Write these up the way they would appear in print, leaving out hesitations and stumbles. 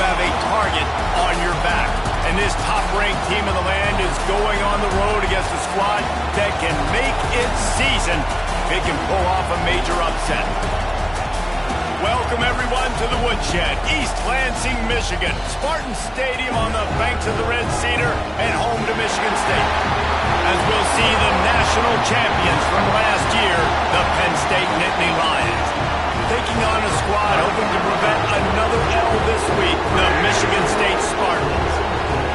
have a target on your back. And this top-ranked team in the land is going on the road against a squad that can make its season if it can pull off a major upset. Welcome, everyone, to the Woodshed, East Lansing, Michigan. Spartan Stadium on the banks of the Red Cedar and home to Michigan State. As we'll see the national champions from last year, the Penn State Nittany Lions. Taking on a squad hoping to prevent another L this week, the Michigan State Spartans.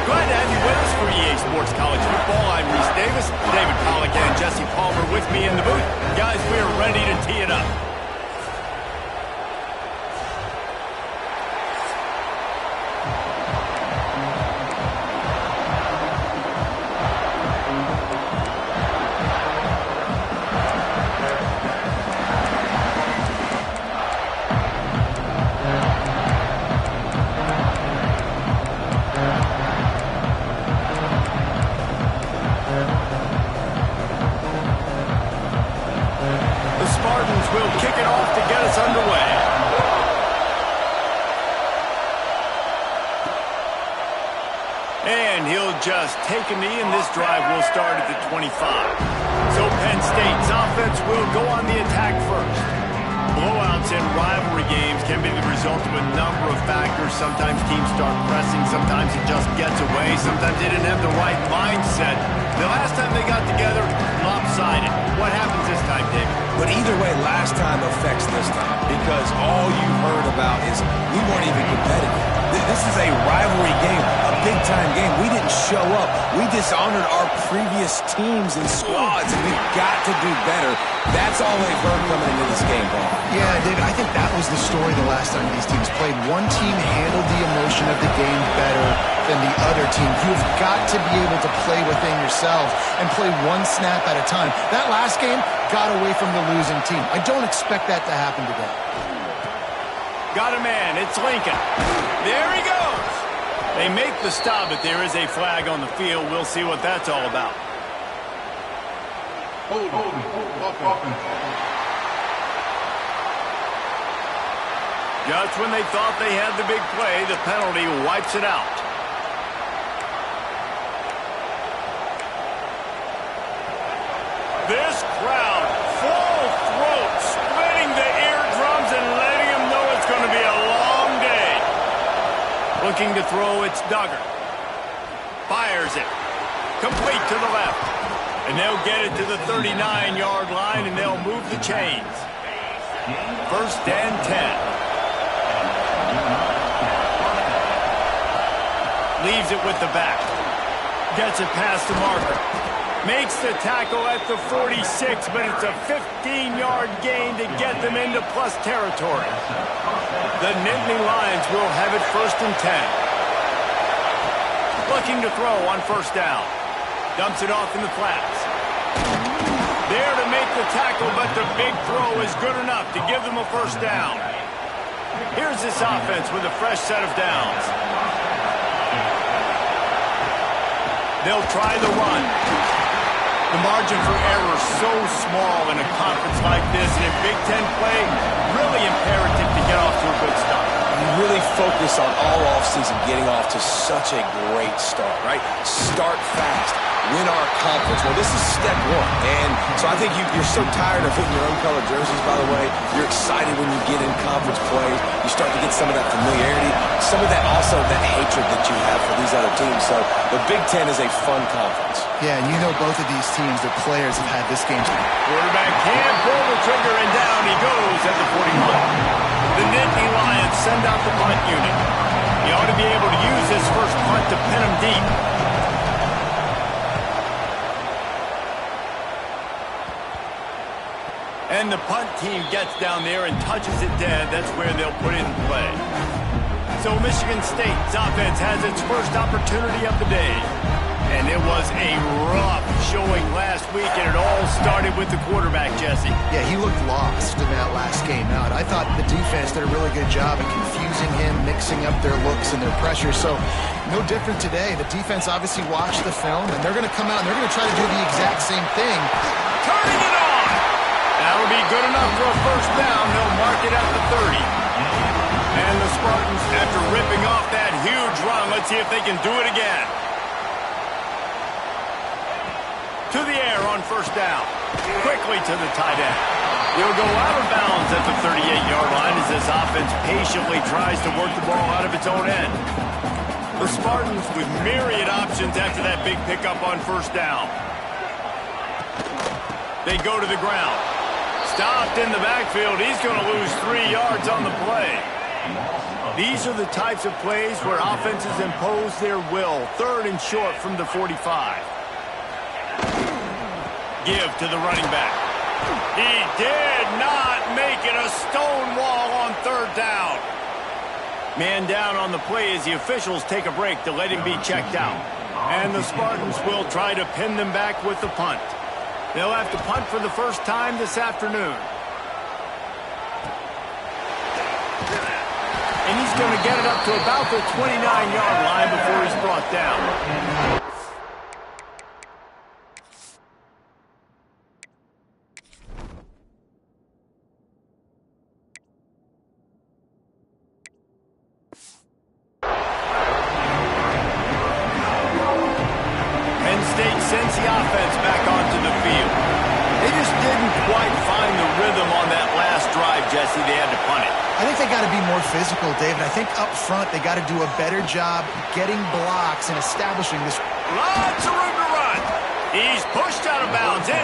Glad to have you with us for EA Sports College Football. I'm Reese Davis, David Pollack and Jesse Palmer with me in the booth. Guys, we are ready to tee it up. Will kick it off to get us underway. And he'll just take a knee, and this drive will start at the 25. So Penn State's offense will go on the attack first. Blowouts in rivalry games can be the result of a number of factors. Sometimes teams start pressing, sometimes it just gets away, sometimes they didn't have the right mindset. The last time they got together, lopsided. What happens this time, David? But either way, last time affects this time because all you heard about is we weren't even competitive. This is a rivalry game, a big-time game. We didn't show up. We dishonored our previous teams and squads, and we've got to do better. That's all they've heard coming into this game, Paul. Yeah, David, I think that was the story the last time these teams played. One team handled the emotion of the game better than the other team. You've got to be able to play within yourselves and play one snap at a time. That last game got away from the losing team. I don't expect that to happen today. Got a man. It's Lincoln. There he goes. They make the stop, but there is a flag on the field. We'll see what that's all about. Just when they thought they had the big play, the penalty wipes it out. This crowd, full throat, splitting the eardrums and letting them know it's going to be a long day. Looking to throw, it's Duggar. Fires it. Complete to the left. And they'll get it to the 39-yard line, and they'll move the chains. 1st and 10. Leaves it with the back. Gets it past the marker. Makes the tackle at the 46, but it's a 15-yard gain to get them into plus territory. The Nittany Lions will have it 1st and 10. Looking to throw on 1st down. Dumps it off in the flats. There to make the tackle, but the big throw is good enough to give them a 1st down. Here's this offense with a fresh set of downs. They'll try the run. The margin for error is so small in a conference like this, and in Big Ten play, really imperative to get off to a good start. You really focus on all offseason getting off to such a great start, right? Start fast. Win our conference. Well, this is step one. And so I think you're so tired of hitting your own color jerseys, by the way. You're excited when you get in conference play. You start to get some of that familiarity, some of that also that hatred that you have for these other teams. So the Big Ten is a fun conference. Yeah, and you know both of these teams, their players have had this game. Quarterback can't pull the trigger, and down he goes at the 41. The Nittany Lions send out the punt unit. He ought to be able to use his first punt to pin him deep. And the punt team gets down there and touches it dead. That's where they'll put it in play. So Michigan State's offense has its first opportunity of the day. And it was a rough showing last week, and it all started with the quarterback, Jesse. Yeah, he looked lost in that last game out. I thought the defense did a really good job of confusing him, mixing up their looks and their pressure. So no different today. The defense obviously watched the film, and they're going to come out and they're going to try to do the exact same thing. Turning it on! That'll be good enough for a 1st down. They'll mark it at the 30. And the Spartans, after ripping off that huge run, let's see if they can do it again. To the air on first down. Quickly to the tight end. He'll go out of bounds at the 38-yard line as this offense patiently tries to work the ball out of its own end. The Spartans with myriad options after that big pickup on first down. They go to the ground. Stopped in the backfield. He's going to lose 3 yards on the play. These are the types of plays where offenses impose their will. 3rd and short from the 45. Give to the running back. He did not make it a stone wall on 3rd down. Man down on the play as the officials take a break to let him be checked out. And the Spartans will try to pin them back with the punt. They'll have to punt for the first time this afternoon. And he's going to get it up to about the 29-yard line before he's brought down. Sends the offense back onto the field. They just didn't quite find the rhythm on that last drive, Jesse. They had to punt it. I think they got to be more physical, David. I think up front they got to do a better job getting blocks and establishing this. Lots of room to run. He's pushed out of bounds. In.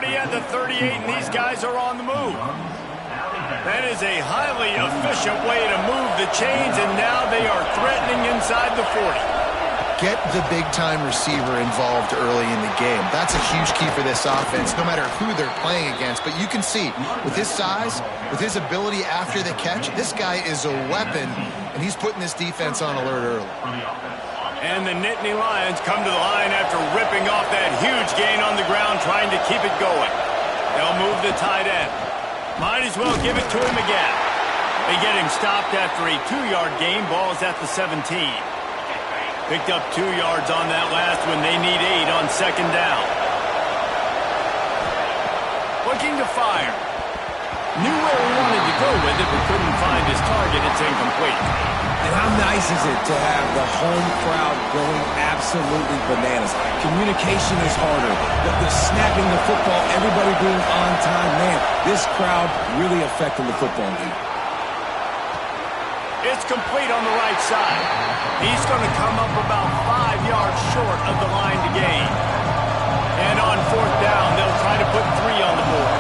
At the 38, and these guys are on the move. That is a highly efficient way to move the chains, and now they are threatening inside the 40. Get the big-time receiver involved early in the game. That's a huge key for this offense, no matter who they're playing against. But you can see, with his size, with his ability after the catch, this guy is a weapon, and he's putting this defense on alert early. And the Nittany Lions come to the line after ripping off that huge gain on the ground, trying to keep it going. They'll move the tight end. Might as well give it to him again. They get him stopped after a 2-yard gain. Ball's at the 17. Picked up 2 yards on that last one. They need 8 on 2nd down. Looking to fire. Knew where he wanted to go with it, but couldn't find his target. It's incomplete. And how nice is it to have the home crowd going absolutely bananas? Communication is harder. The snapping the football, everybody being on time. Man, this crowd really affecting the football game. It's complete on the right side. He's going to come up about 5 yards short of the line to gain. And on 4th down, they'll try to put 3 on the board.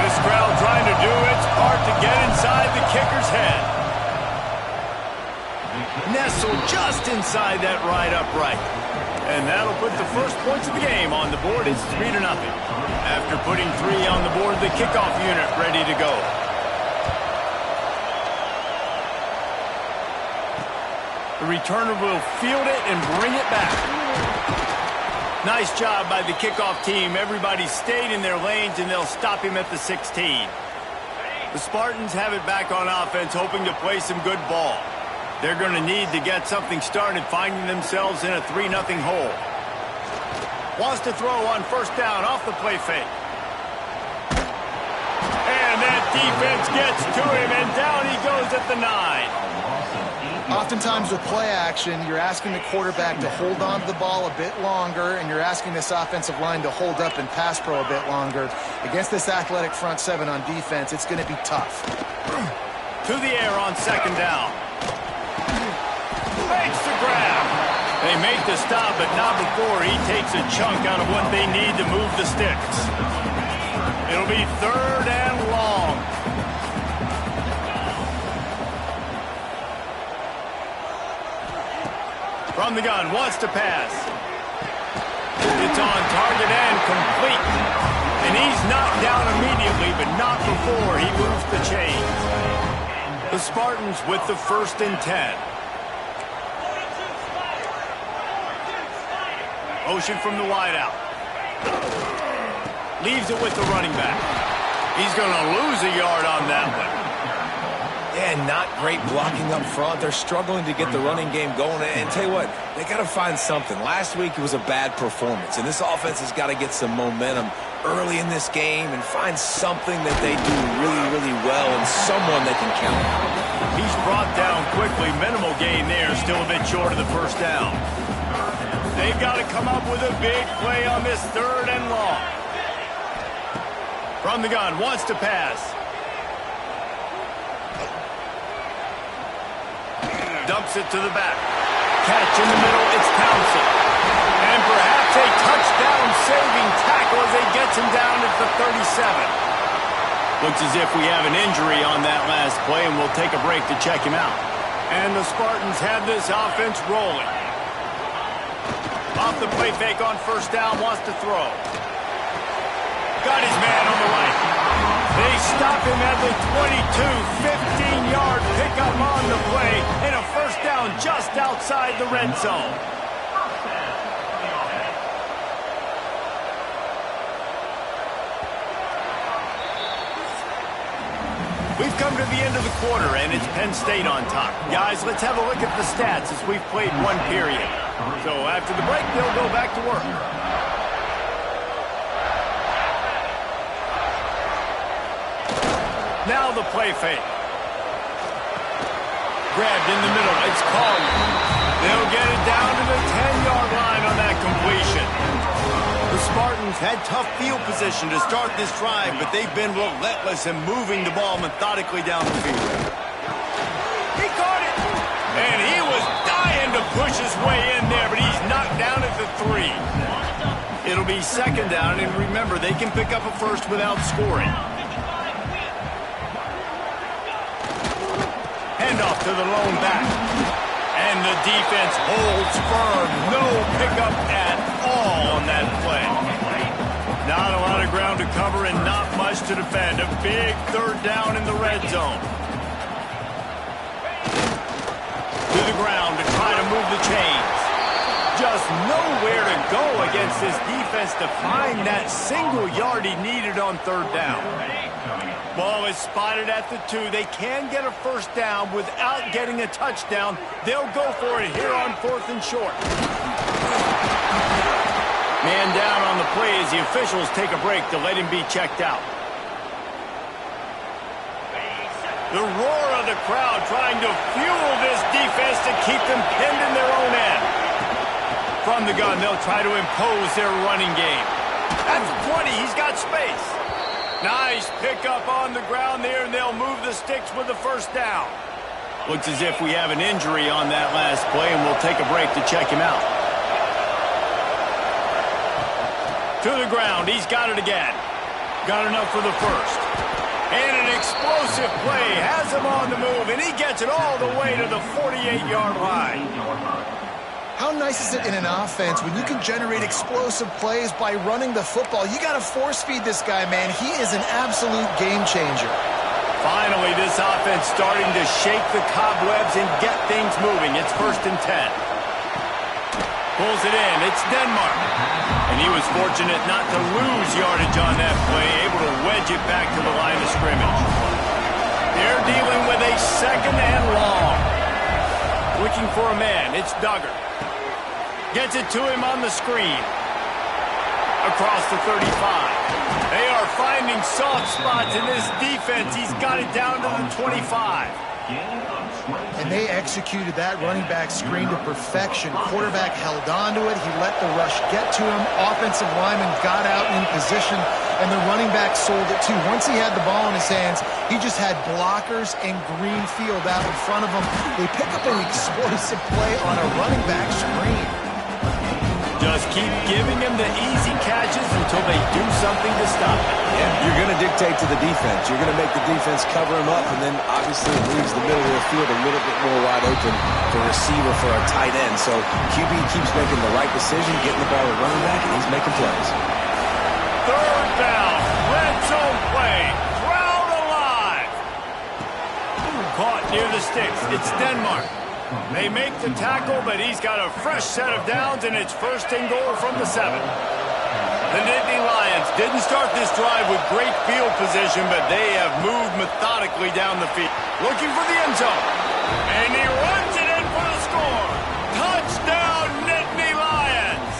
This crowd trying to do its part to get inside the kicker's head. Nestled just inside that right upright. And that'll put the first points of the game on the board. It's 3-0. After putting 3 on the board, the kickoff unit ready to go. The returner will field it and bring it back. Nice job by the kickoff team. Everybody stayed in their lanes, and they'll stop him at the 16. The Spartans have it back on offense, hoping to play some good ball. They're going to need to get something started, finding themselves in a 3-0 hole. Wants to throw on 1st down off the play fake. And that defense gets to him, and down he goes at the 9. Oftentimes with play action, you're asking the quarterback to hold on to the ball a bit longer, and you're asking this offensive line to hold up and pass pro a bit longer. Against this athletic front 7 on defense, it's going to be tough. To the air on 2nd down. Makes the grab. They make the stop, but not before he takes a chunk out of what they need to move the sticks. It'll be 3rd and long. From the gun, wants to pass. It's on target and complete. And he's knocked down immediately, but not before he moves the chains. The Spartans with the 1st and 10. Motion from the wideout. Leaves it with the running back. He's going to lose a yard on that one. Yeah, not great blocking up front. They're struggling to get the running game going. And tell you what, they got to find something. Last week it was a bad performance, and this offense has got to get some momentum early in this game and find something that they do really, really well and someone they can count on. He's brought down quickly. Minimal gain there. Still a bit short of the first down. They've got to come up with a big play on this 3rd and long. From the gun, wants to pass. Dumps it to the back. Catch in the middle, it's Townsend. And perhaps a touchdown-saving tackle as they gets him down at the 37. Looks as if we have an injury on that last play, and we'll take a break to check him out. And the Spartans have this offense rolling. Off the play fake on first down, wants to throw. Got his man on the right. They stop him at the 22, 15-yard pickup on the play, and a first down just outside the red zone. We've come to the end of the quarter, and it's Penn State on top. Guys, let's have a look at the stats as we've played one period. So after the break, they'll go back to work. Now the play fake. Grabbed in the middle. It's Collier. They'll get it down to the 10-yard line on that completion. The Spartans had tough field position to start this drive, but they've been relentless in moving the ball methodically down the field. He caught it! And he was dying to push his way in there, but he's knocked down at the 3. It'll be 2nd down, and remember, they can pick up a first without scoring. Handoff to the lone back. And the defense holds firm. No pickup at all on that play. Not a lot of ground to cover and not much to defend. A big 3rd down in the red zone. To the ground to try to move the chains. Just nowhere to go against this defense to find that single yard he needed on 3rd down. Ball is spotted at the 2. They can get a first down without getting a touchdown. They'll go for it here on 4th and short. Man down on the play as the officials take a break to let him be checked out. The roar of the crowd trying to fuel this defense to keep them pinned in their own end. From the gun, they'll try to impose their running game. That's 20. He's got space. Nice pickup on the ground there, and they'll move the sticks with the first down. Looks as if we have an injury on that last play, and we'll take a break to check him out. To the ground. He's got it again. Got enough for the first. And an explosive play has him on the move, and he gets it all the way to the 48-yard line. How nice is it in an offense when you can generate explosive plays by running the football? You got to force feed this guy, man. He is an absolute game changer. Finally, this offense starting to shake the cobwebs and get things moving. It's 1st and 10. Pulls it in. It's Denmark. And he was fortunate not to lose yardage on that play, able to wedge it back to the line of scrimmage. They're dealing with a 2nd and long. Looking for a man. It's Duggar. Gets it to him on the screen. Across the 35. They are finding soft spots in this defense. He's got it down to the 25. And they executed that running back screen to perfection. Quarterback held on to it. He let the rush get to him. Offensive lineman got out in position, and the running back sold it too. Once he had the ball in his hands, he just had blockers and green field out in front of him. They pick up an explosive play on a running back screen. Just keep giving him the easy catches until they do something to stop it. Yeah, you're going to dictate to the defense. You're going to make the defense cover him up, and then obviously it leaves the middle of the field a little bit more wide open for receiver for a tight end. So QB keeps making the right decision, getting the ball to running back, and he's making plays. 3rd down, red zone play, crowd alive. Caught near the sticks. It's Denmark. They make the tackle, but he's got a fresh set of downs, and it's 1st and goal from the 7. The Nittany Lions didn't start this drive with great field position, but they have moved methodically down the field. Looking for the end zone. And he runs it in for the score. Touchdown, Nittany Lions!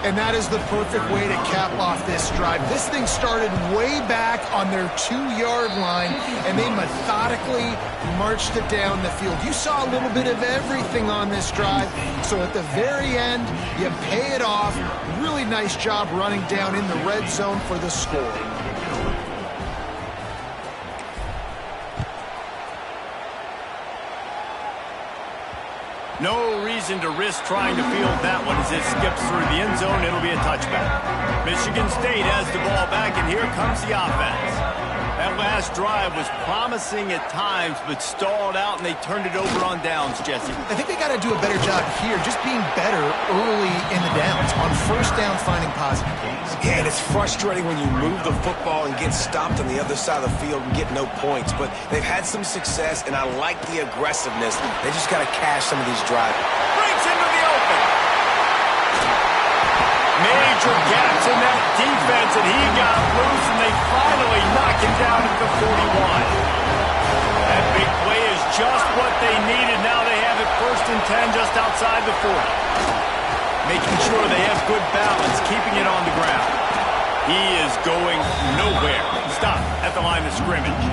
And that is the perfect way to cap off this drive. This thing started way back on their 2-yard line, and they methodically marched it down the field. You saw a little bit of everything on this drive, so at the very end, you pay it off. Really nice job running down in the red zone for the score. No reason to risk trying to field that one as it skips through the end zone. It'll be a touchback. Michigan State has the ball back, and here comes the offense. That last drive was promising at times, but stalled out, and they turned it over on downs, Jesse. I think they got to do a better job here, just being better early in the downs. On first down, finding positive plays. Yeah, and it's frustrating when you move the football and get stopped on the other side of the field and get no points. But they've had some success, and I like the aggressiveness. They just got to cash some of these drives. Breaks into the open. Major gaps in that defense, and he got loose, and they finally knock him down at the 41. That big play is just what they needed. Now they have it 1st and 10 just outside the 40. Making sure they have good balance, keeping it on the ground. He is going nowhere. Stop at the line of scrimmage.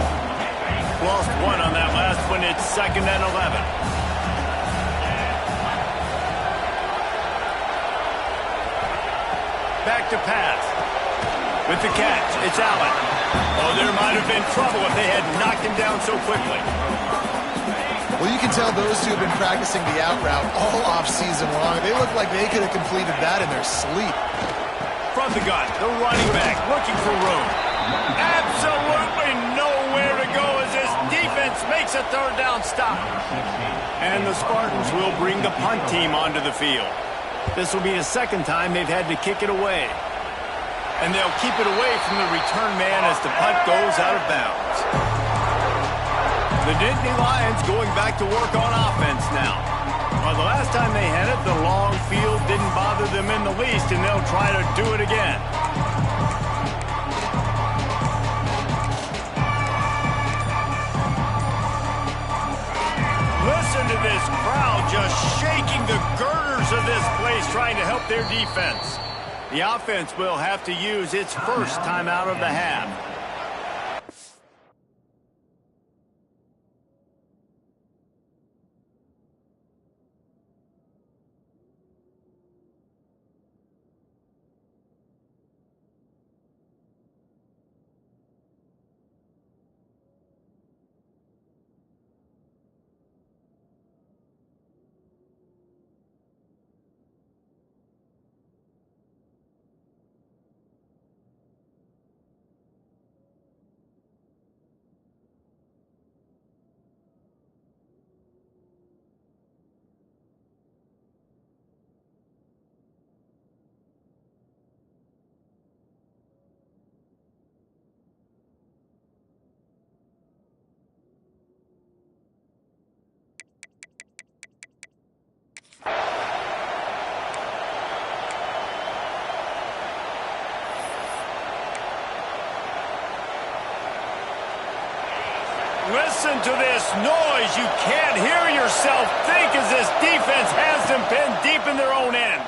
Lost one on that last one. It's 2nd and 11. Back to pass. With the catch, it's Allen. Oh, there might have been trouble if they had knocked him down so quickly. Well, you can tell those two have been practicing the out route all off-season long. They look like they could have completed that in their sleep. From the gun, the running back looking for room. Absolutely nowhere to go as this defense makes a 3rd down stop. And the Spartans will bring the punt team onto the field. This will be the 2nd time they've had to kick it away. And they'll keep it away from the return man as the punt goes out of bounds. The Nittany Lions going back to work on offense now. Well, the last time they had it, the long field didn't bother them in the least, and they'll try to do it again. Listen to this crowd just shaking the girders of this place trying to help their defense. The offense will have to use its first timeout of the half. Listen to this noise. You can't hear yourself think as this defense has them pinned deep in their own end.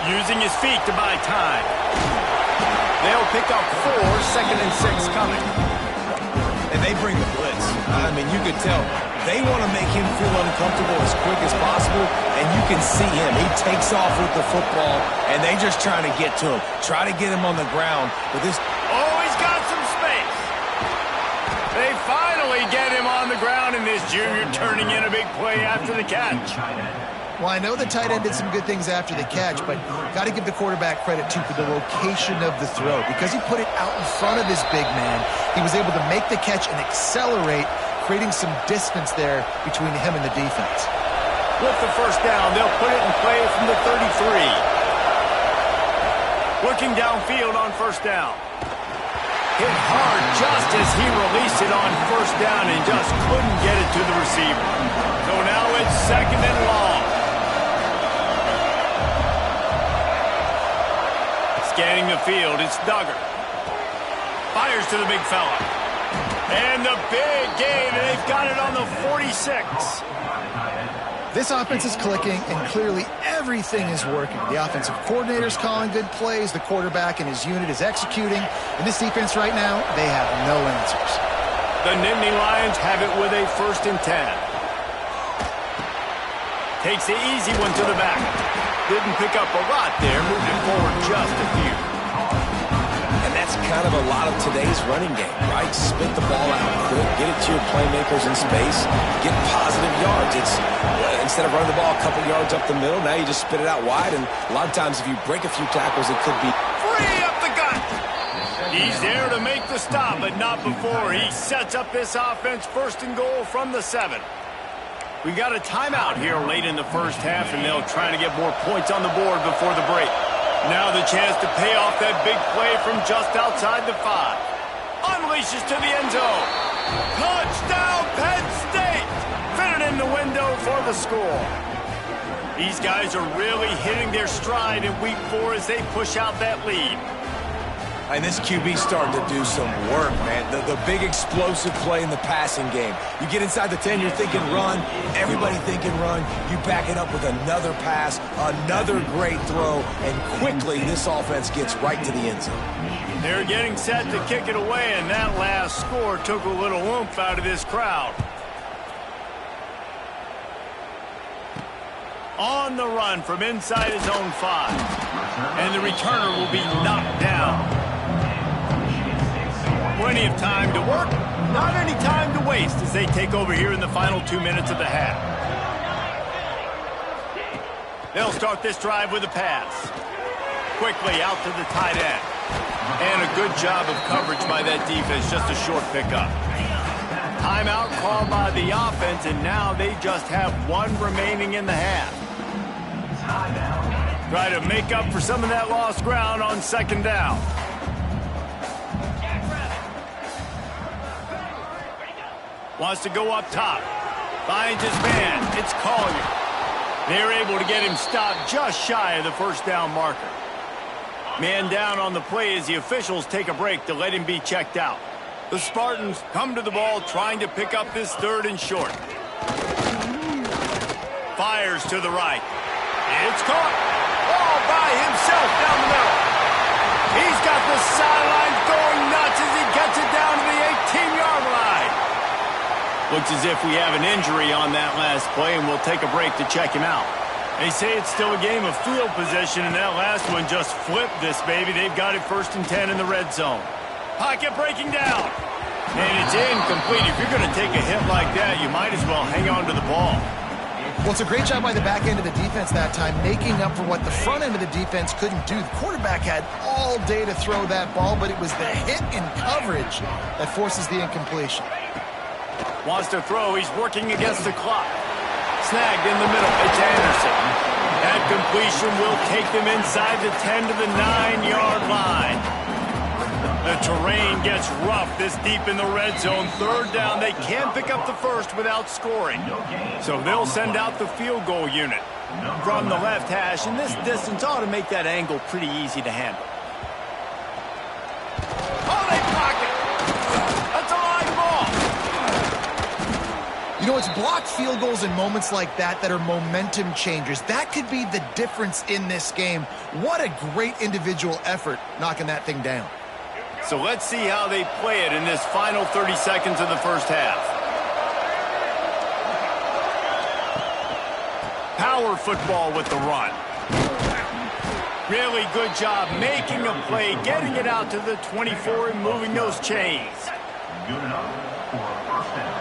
Using his feet to buy time. They'll pick up 4, 2nd and 6 coming. And they bring the blitz. I mean, you could tell they want to make him feel uncomfortable as quick as possible, and you can see him. He takes off with the football, and they just trying to get to him. Try to get him on the ground with this. Oh, he's got some space. They finally get him on the ground, and this junior turning in a big play after the catch. Well, I know the tight end did some good things after the catch, but got to give the quarterback credit, too, for the location of the throw. Because he put it out in front of his big man, he was able to make the catch and accelerate, creating some distance there between him and the defense. With the first down, they'll put it in play from the 33. Looking downfield on first down. Hit hard just as he released it on first down and just couldn't get it to the receiver. So now it's 2nd and long. Scanning the field, it's Duggar. Fires to the big fella. And the big gain, and they've got it on the 46. This offense is clicking, and clearly everything is working. The offensive coordinator's calling good plays. The quarterback and his unit is executing. And this defense right now, they have no answers. The Nittany Lions have it with a 1st and 10. Takes the easy one to the back. Didn't pick up a lot there, moved it forward just a few. And that's kind of a lot of today's running game, right? Spit the ball out quick, get it to your playmakers in space, get positive yards. It's instead of running the ball a couple yards up the middle, now you just spit it out wide, and a lot of times if you break a few tackles, it could be free up the gut. He's there to make the stop, but not before. He sets up this offense 1st and goal from the 7. We got a timeout here late in the first half, and they'll try to get more points on the board before the break. Now the chance to pay off that big play from just outside the 5. Unleashes to the end zone. Touchdown, Penn State! Fitted in the window for the score. These guys are really hitting their stride in week 4 as they push out that lead. And this QB's starting to do some work, man. The big explosive play in the passing game. You get inside the 10, you're thinking run. Everybody thinking run. You back it up with another pass, another great throw, and quickly this offense gets right to the end zone. They're getting set to kick it away, and that last score took a little oomph out of this crowd. On the run from inside his own 5. And the returner will be knocked down. Plenty of time to work, not any time to waste as they take over here in the final 2 minutes of the half. They'll start this drive with a pass. Quickly out to the tight end. And a good job of coverage by that defense, just a short pickup. Timeout called by the offense, and now they just have 1 remaining in the half. Try to make up for some of that lost ground on 2nd down. Wants to go up top. Finds his man. It's Collier. They're able to get him stopped just shy of the 1st down marker. Man down on the play as the officials take a break to let him be checked out. The Spartans come to the ball trying to pick up this 3rd and short. Fires to the right. It's caught. All by himself down the middle. He's got the sidelines going nuts as he gets it down to the 18-yard line. Looks as if we have an injury on that last play, and we'll take a break to check him out. They say it's still a game of field position, and that last one just flipped this baby. They've got it 1st and 10 in the red zone. Pocket breaking down. And it's incomplete. If you're going to take a hit like that, you might as well hang on to the ball. Well, it's a great job by the back end of the defense that time, making up for what the front end of the defense couldn't do. The quarterback had all day to throw that ball, but it was the hit in coverage that forces the incompletion. Wants to throw. He's working against the clock. Snagged in the middle. It's Anderson. That completion will take them inside the 10 to the 9-yard line. The terrain gets rough this deep in the red zone. 3rd down. They can't pick up the 1st without scoring. So they'll send out the field goal unit from the left hash. And this distance ought to make that angle pretty easy to handle. Oh, they block it. That's a live ball. You know, it's blocked field goals in moments like that that are momentum changers. That could be the difference in this game. What a great individual effort knocking that thing down. So let's see how they play it in this final 30 seconds of the first half. Power football with the run. Really good job making a play, getting it out to the 24 and moving those chains. Good enough for a 1st down.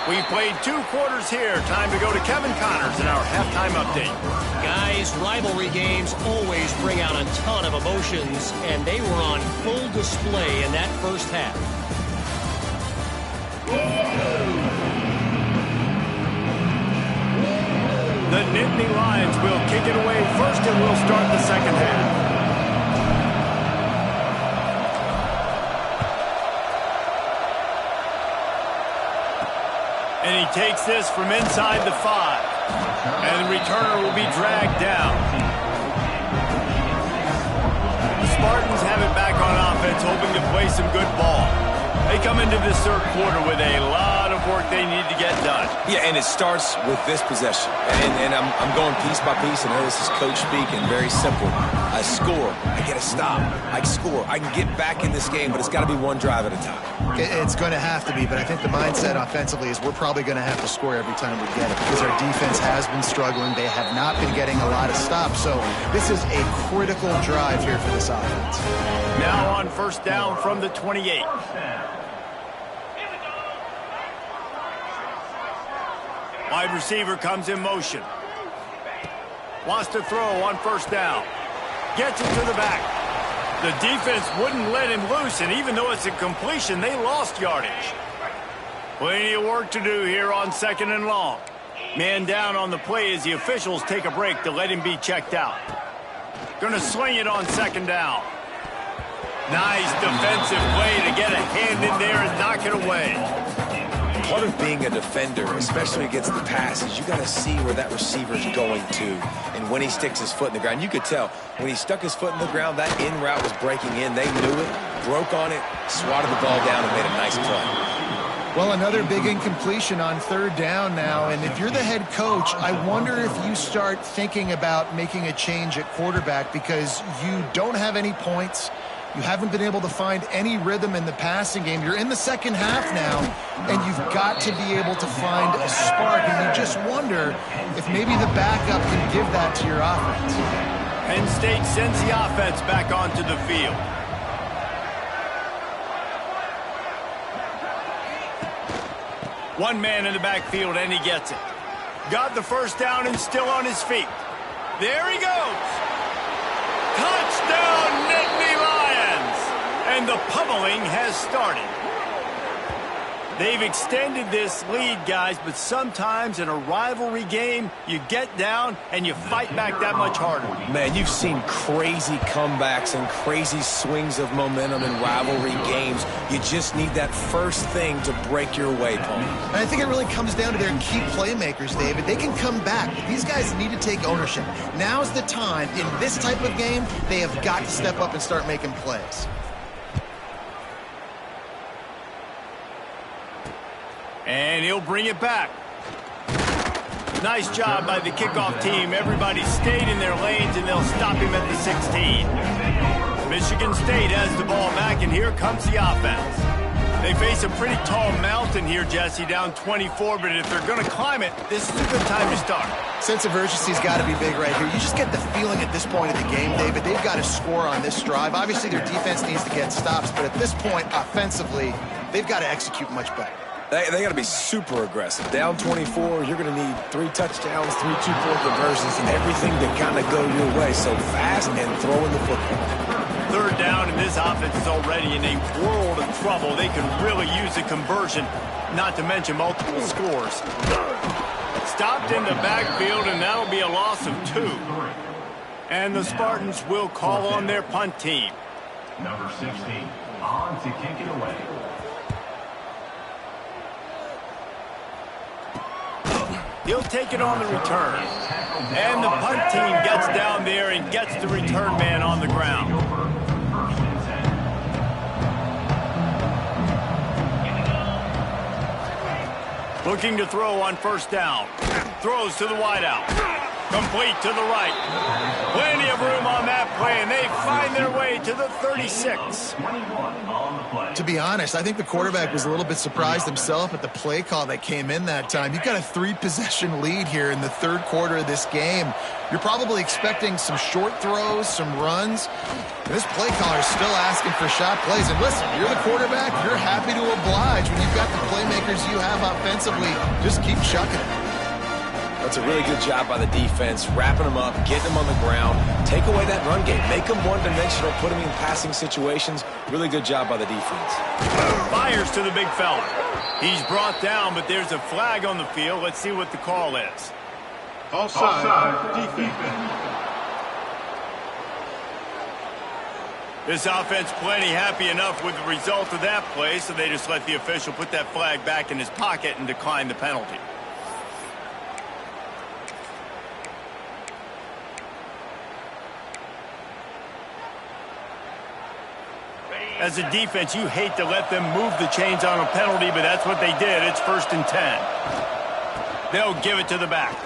We played 2 quarters here. Time to go to Kevin Connors in our halftime update. Guys, rivalry games always bring out a ton of emotions, and they were on full display in that first half. The Nittany Lions will kick it away first, and we'll start the second half. And he takes this from inside the 5. And the returner will be dragged down. The Spartans have it back on offense, hoping to play some good ball. They come into this third quarter with a lot of work they need to get done. Yeah, and it starts with this possession. And I'm going piece by piece. I know this is coach speak and very simple. I score. I get a stop. I score. I can get back in this game, but it's got to be one drive at a time. It's going to have to be, but I think the mindset offensively is we're probably going to have to score every time we get it because our defense has been struggling. They have not been getting a lot of stops, so this is a critical drive here for this offense. Now on first down from the 28. Wide receiver comes in motion. Wants to throw on first down. Gets it to the back. The defense wouldn't let him loose, and even though it's a completion, they lost yardage. Plenty of work to do here on second and long. Man down on the play as the officials take a break to let him be checked out. Gonna sling it on second down. Nice defensive play to get a hand in there and knock it away. Part of being a defender, especially against the pass, is you got to see where that receiver's going to. And when he sticks his foot in the ground, you could tell when he stuck his foot in the ground, that in route was breaking in. They knew it, broke on it, swatted the ball down, and made a nice play. Well, another big incompletion on third down now, and if you're the head coach, I wonder if you start thinking about making a change at quarterback because you don't have any points. You haven't been able to find any rhythm in the passing game. You're in the second half now, and you've got to be able to find a spark, and you just wonder if maybe the backup can give that to your offense. Penn State sends the offense back onto the field. One man in the backfield, and he gets it. Got the first down and still on his feet. There he goes. Touchdown, Nittany Lions! And the pummeling has started. They've extended this lead, guys, but sometimes in a rivalry game, you get down and you fight back that much harder. Man, you've seen crazy comebacks and crazy swings of momentum in rivalry games. You just need that first thing to break your way, Paul. And I think it really comes down to their key playmakers, David. They can come back, but these guys need to take ownership. Now's the time. In this type of game, they have got to step up and start making plays. And he'll bring it back. Nice job by the kickoff team. Everybody stayed in their lanes, and they'll stop him at the 16. Michigan State has the ball back, and here comes the offense. They face a pretty tall mountain here, Jesse, down 24, but if they're going to climb it, this is a good time to start. Sense of urgency's got to be big right here. You just get the feeling at this point of the game, David, they've got to score on this drive. Obviously, their defense needs to get stops, but at this point, offensively, they've got to execute much better. They got to be super aggressive. Down 24, you're going to need 3 touchdowns, 3 two-point conversions, and everything to kind of go your way. So fast and throwing the football. Third down, and this offense is already in a world of trouble. They can really use a conversion, not to mention multiple scores. Stopped in the backfield, and that'll be a loss of 2. And the Spartans will call on their punt team. Number 16, on to kick it away. He'll take it on the return. And the punt team gets down there and gets the return man on the ground. Looking to throw on first down. Throws to the wideout. Complete to the right. Plenty of room on that play, and they find their way to the 36. To be honest, I think the quarterback was a little bit surprised himself at the play call that came in that time. You've got a 3-possession lead here in the third quarter of this game. You're probably expecting some short throws, some runs. And this play caller is still asking for shot plays. And listen, you're the quarterback. You're happy to oblige when you've got the playmakers you have offensively. Just keep chucking it. That's a really good job by the defense, wrapping them up, getting them on the ground, take away that run game, make them one-dimensional, put them in passing situations. Really good job by the defense. Fires to the big fella. He's brought down, but there's a flag on the field. Let's see what the call is. Offside, defense. This offense plenty happy enough with the result of that play, so they just let the official put that flag back in his pocket and decline the penalty. As a defense, you hate to let them move the chains on a penalty, but that's what they did. It's 1st and 10. They'll give it to the back.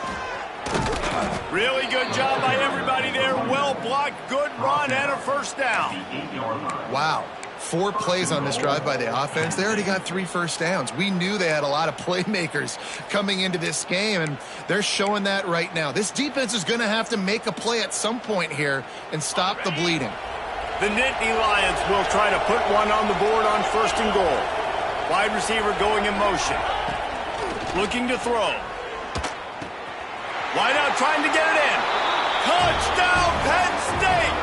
Really good job by everybody there. Well blocked, good run, and a 1st down. Wow. 4 plays on this drive by the offense. They already got 3 first downs. We knew they had a lot of playmakers coming into this game, and they're showing that right now. This defense is going to have to make a play at some point here and stop the bleeding. The Nittany Lions will try to put one on the board on 1st and goal. Wide receiver going in motion. Looking to throw. Wide out trying to get it in. Touchdown, Penn State!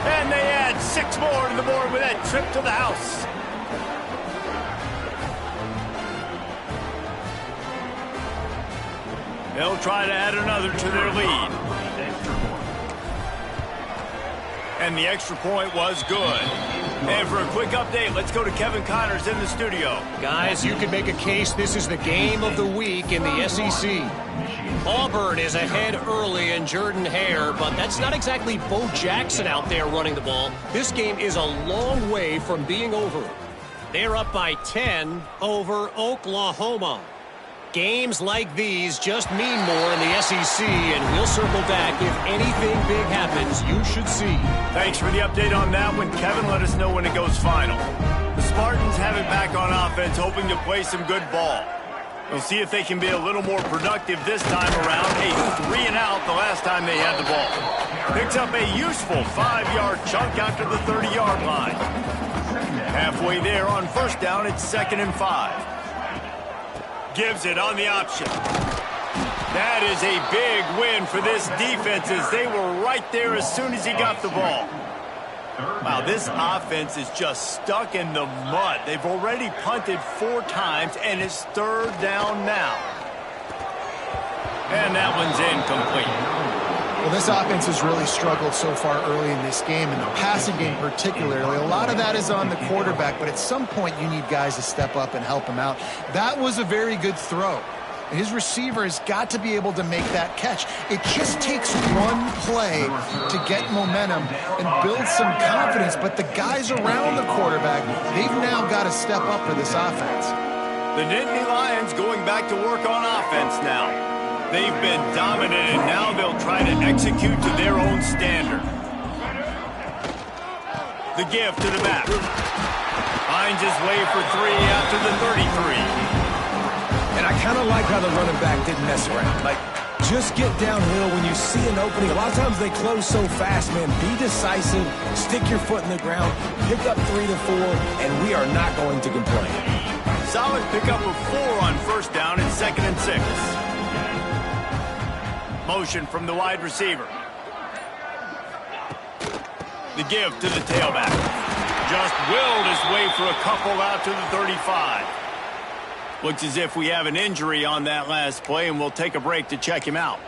And they add 6 more to the board with that trip to the house. They'll try to add another to their lead. And the extra point was good. And for a quick update, let's go to Kevin Connors in the studio. Guys, you could make a case this is the game of the week in the SEC. Auburn is ahead early in Jordan-Hare, but that's not exactly Bo Jackson out there running the ball. This game is a long way from being over. They're up by 10 over Oklahoma. Games like these just mean more in the SEC, and we'll circle back if anything big happens you should see. Thanks for the update on that one, Kevin. Let us know when it goes final. The Spartans have it back on offense, hoping to play some good ball. We'll see if they can be a little more productive this time around. A 3-and-out the last time they had the ball. Picks up a useful 5-yard chunk after the 30-yard line. Halfway there on 1st down, it's 2nd and 5. Gives it on the option. That is a big win for this defense as they were right there as soon as he got the ball. Wow, this offense is just stuck in the mud. They've already punted 4 times, and it's 3rd down now. And that one's incomplete. Well, this offense has really struggled so far early in this game, and the passing game particularly. A lot of that is on the quarterback, but at some point you need guys to step up and help him out. That was a very good throw. His receiver has got to be able to make that catch. It just takes one play to get momentum and build some confidence, but the guys around the quarterback, they've now got to step up for this offense. The Nittany Lions going back to work on offense now. They've been dominant, and now they'll try to execute to their own standard. The give to the back. Finds his way for 3 after the 33. And I kind of like how the running back didn't mess around. Like, just get downhill when you see an opening. A lot of times they close so fast, man. Be decisive, stick your foot in the ground, pick up 3 to 4, and we are not going to complain. Solid pickup of 4 on 1st down and 2nd and 6. Motion from the wide receiver. The give to the tailback. Just willed his way for a couple out to the 35. Looks as if we have an injury on that last play, and we'll take a break to check him out.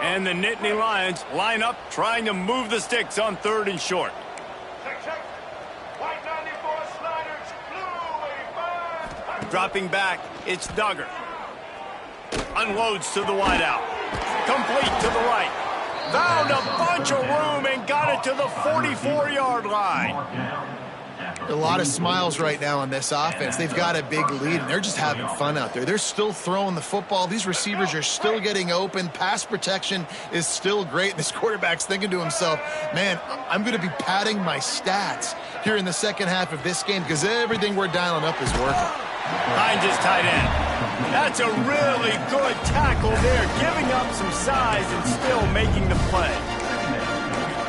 And the Nittany Lions line up, trying to move the sticks on 3rd and short. Dropping back, it's Duggar. Unloads to the wideout. Complete to the right. Found a bunch of room and got it to the 44-yard line. A lot of smiles right now on this offense. They've got a big lead, and they're just having fun out there. They're still throwing the football. These receivers are still getting open. Pass protection is still great. This quarterback's thinking to himself, man, I'm going to be padding my stats here in the second half of this game because everything we're dialing up is working. Finds his tight end. That's a really good tackle there, giving up some size and still making the play.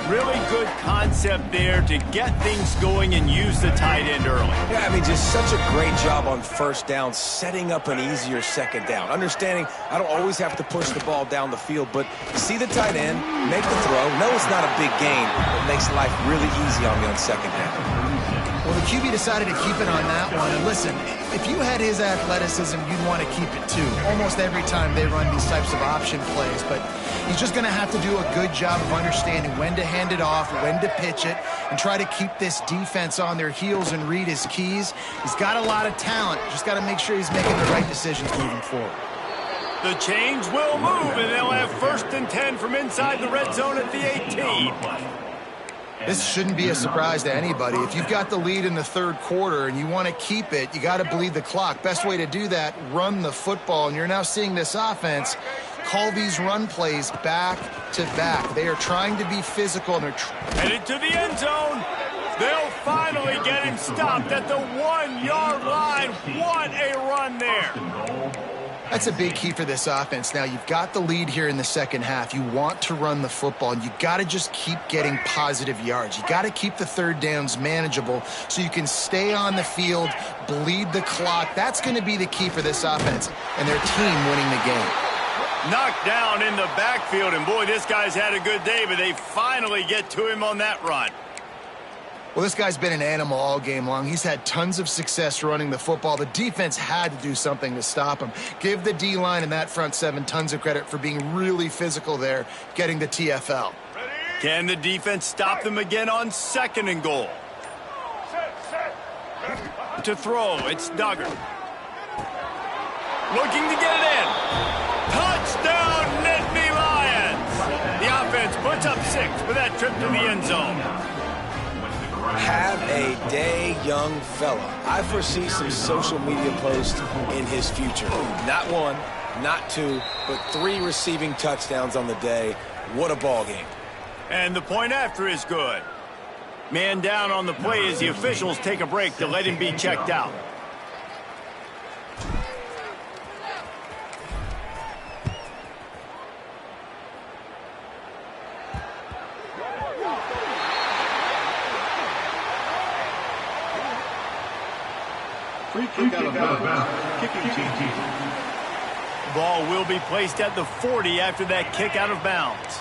Really good concept there to get things going and use the tight end early. Yeah, I mean, just such a great job on 1st down, setting up an easier 2nd down. Understanding I don't always have to push the ball down the field, but see the tight end, make the throw. No, it's not a big gain, but it makes life really easy on me on 2nd down. Well, the QB decided to keep it on that one. And listen, if you had his athleticism, you'd want to keep it too. Almost every time they run these types of option plays. But he's just going to have to do a good job of understanding when to hand it off, when to pitch it, and try to keep this defense on their heels and read his keys. He's got a lot of talent. Just got to make sure he's making the right decisions moving forward. The chains will move, and they'll have 1st and 10 from inside the red zone at the 18. This shouldn't be a surprise to anybody. If you've got the lead in the third quarter and you want to keep it, you got to bleed the clock. Best way to do that, run the football. And you're now seeing this offense call these run plays back to back. They are trying to be physical. And they're headed to the end zone. They'll finally get him stopped at the 1-yard line. What a run there. That's a big key for this offense. Now, you've got the lead here in the second half. You want to run the football, and you got to just keep getting positive yards. You got to keep the third downs manageable so you can stay on the field, bleed the clock. That's going to be the key for this offense and their team winning the game. Knocked down in the backfield, and boy, this guy's had a good day, but they finally get to him on that run. Well, this guy's been an animal all game long. He's had tons of success running the football. The defense had to do something to stop him. Give the D-line and that front seven tons of credit for being really physical there, getting the TFL. Can the defense stop them again on 2nd and goal? To throw, it's Duggar. Looking to get it in. Touchdown, Nittany Lions! The offense puts up 6 for that trip to the end zone. Have a day, young fella. I foresee some social media posts in his future. Not 1, not 2, but 3 receiving touchdowns on the day. What a ball game. And the point after is good. Man down on the play as the officials take a break to let him be checked out. Free kick out of bounds. Kicking team. Ball will be placed at the 40 after that kick out of bounds.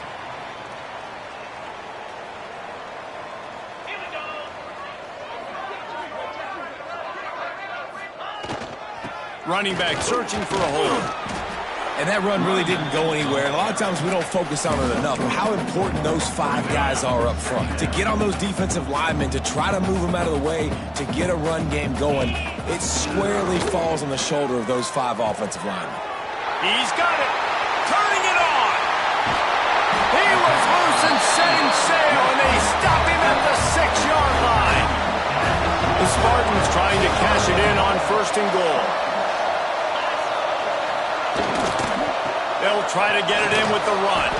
Running back searching for a hole. And that run really didn't go anywhere. And a lot of times we don't focus on it enough. But how important those 5 guys are up front. To get on those defensive linemen, to try to move them out of the way, to get a run game going, it squarely falls on the shoulder of those 5 offensive linemen. He's got it. Turning it on. He was loose and setting sail, and they stop him at the 6-yard line. The Spartans trying to cash it in on 1st and goal. They'll try to get it in with the run.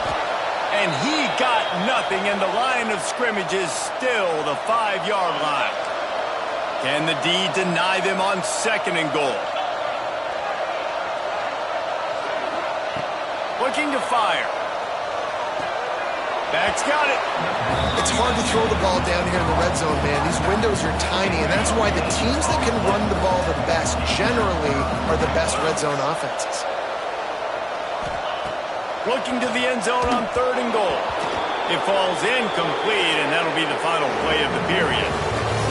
And he got nothing, and the line of scrimmage is still the 5-yard line. Can the D deny them on 2nd and goal? Looking to fire. Back's got it. It's hard to throw the ball down here in the red zone, man. These windows are tiny, and that's why the teams that can run the ball the best generally are the best red zone offenses. Looking to the end zone on 3rd and goal. It falls incomplete, and that'll be the final play of the period.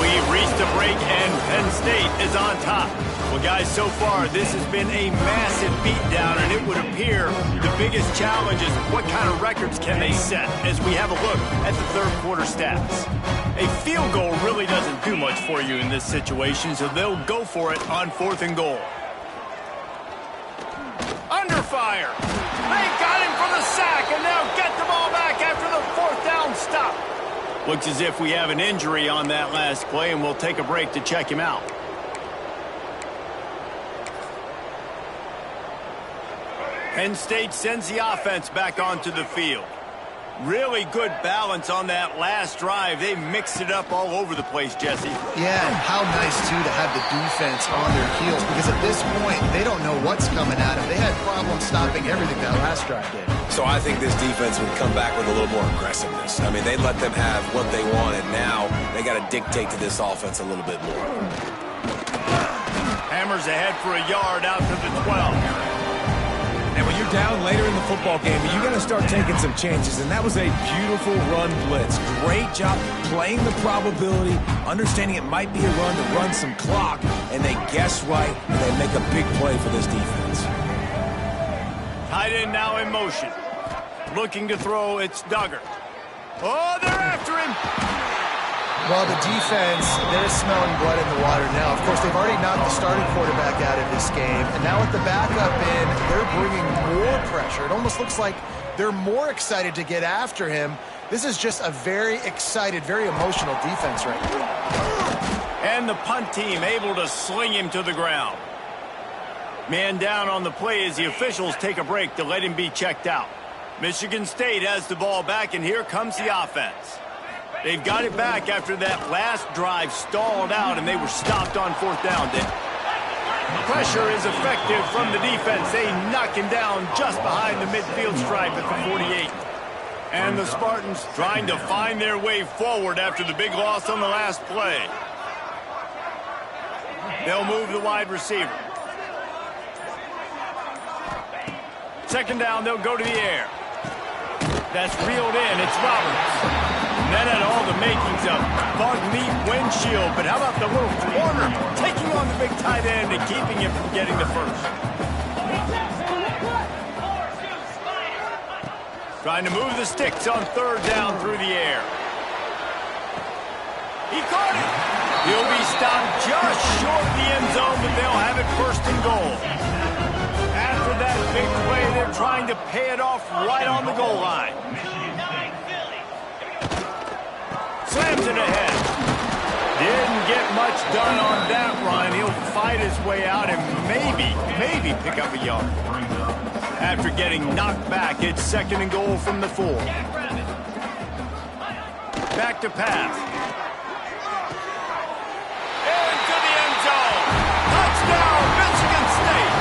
We've reached a break, and Penn State is on top. Well, guys, so far, this has been a massive beatdown, and it would appear the biggest challenge is what kind of records can they set as we have a look at the third quarter stats. A field goal really doesn't do much for you in this situation, so they'll go for it on 4th and goal. Under fire. They got him for the sack, and now get the ball back after the 4th down stop. Looks as if we have an injury on that last play, and we'll take a break to check him out. Penn State sends the offense back onto the field. Really good balance on that last drive. They mixed it up all over the place, Jesse. Yeah, and how nice, too, to have the defense on their heels, because at this point, they don't know what's coming at them. They had problems stopping everything that last drive did. So I think this defense would come back with a little more aggressiveness. I mean, they let them have what they wanted. Now they got to dictate to this offense a little bit more. Hammers ahead for a yard out to the 12. And when you're down later in the football game, you're going to start taking some chances. And that was a beautiful run blitz. Great job playing the probability, understanding it might be a run to run some clock, and they guess right, and they make a big play for this defense. Tight end now in motion. Looking to throw, it's Duggar. Oh, they're after him. Well, the defense, they're smelling blood in the water now. Of course, they've already knocked the starting quarterback out of this game. And now with the backup in, they're bringing more pressure. It almost looks like they're more excited to get after him This is just a very excited, very emotional defense right now. And the punt team able to sling him to the ground. Man down on the play as the officials take a break to let him be checked out. Michigan State has the ball back, and here comes the offense. They've got it back after that last drive stalled out, and they were stopped on fourth down. Pressure is effective from the defense. They knock him down just behind the midfield stripe at the 48. And the Spartans trying to find their way forward after the big loss on the last play. They'll move the wide receiver. Second down, they'll go to the air. That's reeled in. It's Roberts. And that had all the makings of bug meat windshield. But how about the little corner taking on the big tight end and keeping him from getting the first? Trying to move the sticks on third down through the air. He caught it. He'll be stopped just short of the end zone, but they'll have it first and goal. After that big play, they're trying to pay it off right on the goal line. Slams it ahead. Didn't get much done on that run. He'll fight his way out and maybe pick up a yard. After getting knocked back, it's second and goal from the 4. Back to pass. Into the end zone. Touchdown, Michigan State.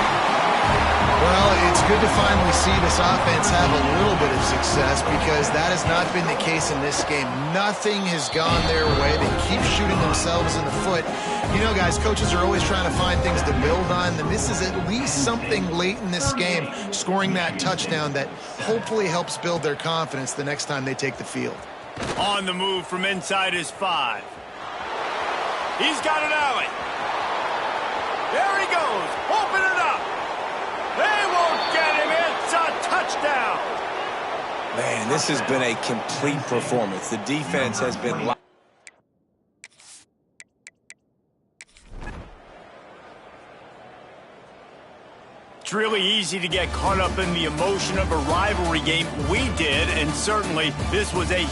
Well, it's good to finally see this offense have a little bit of success because that has not been the case in this game. Nothing has gone their way. They keep shooting themselves in the foot. You know, guys, coaches are always trying to find things to build on, and this is at least something late in this game, scoring that touchdown that hopefully helps build their confidence the next time they take the field. On the move from inside his 5. He's got an alley. There he goes. Open it up. They won't get him. It's a touchdown. Man, this has been a complete performance. The defense has been... It's really easy to get caught up in the emotion of a rivalry game. We did, and certainly this was a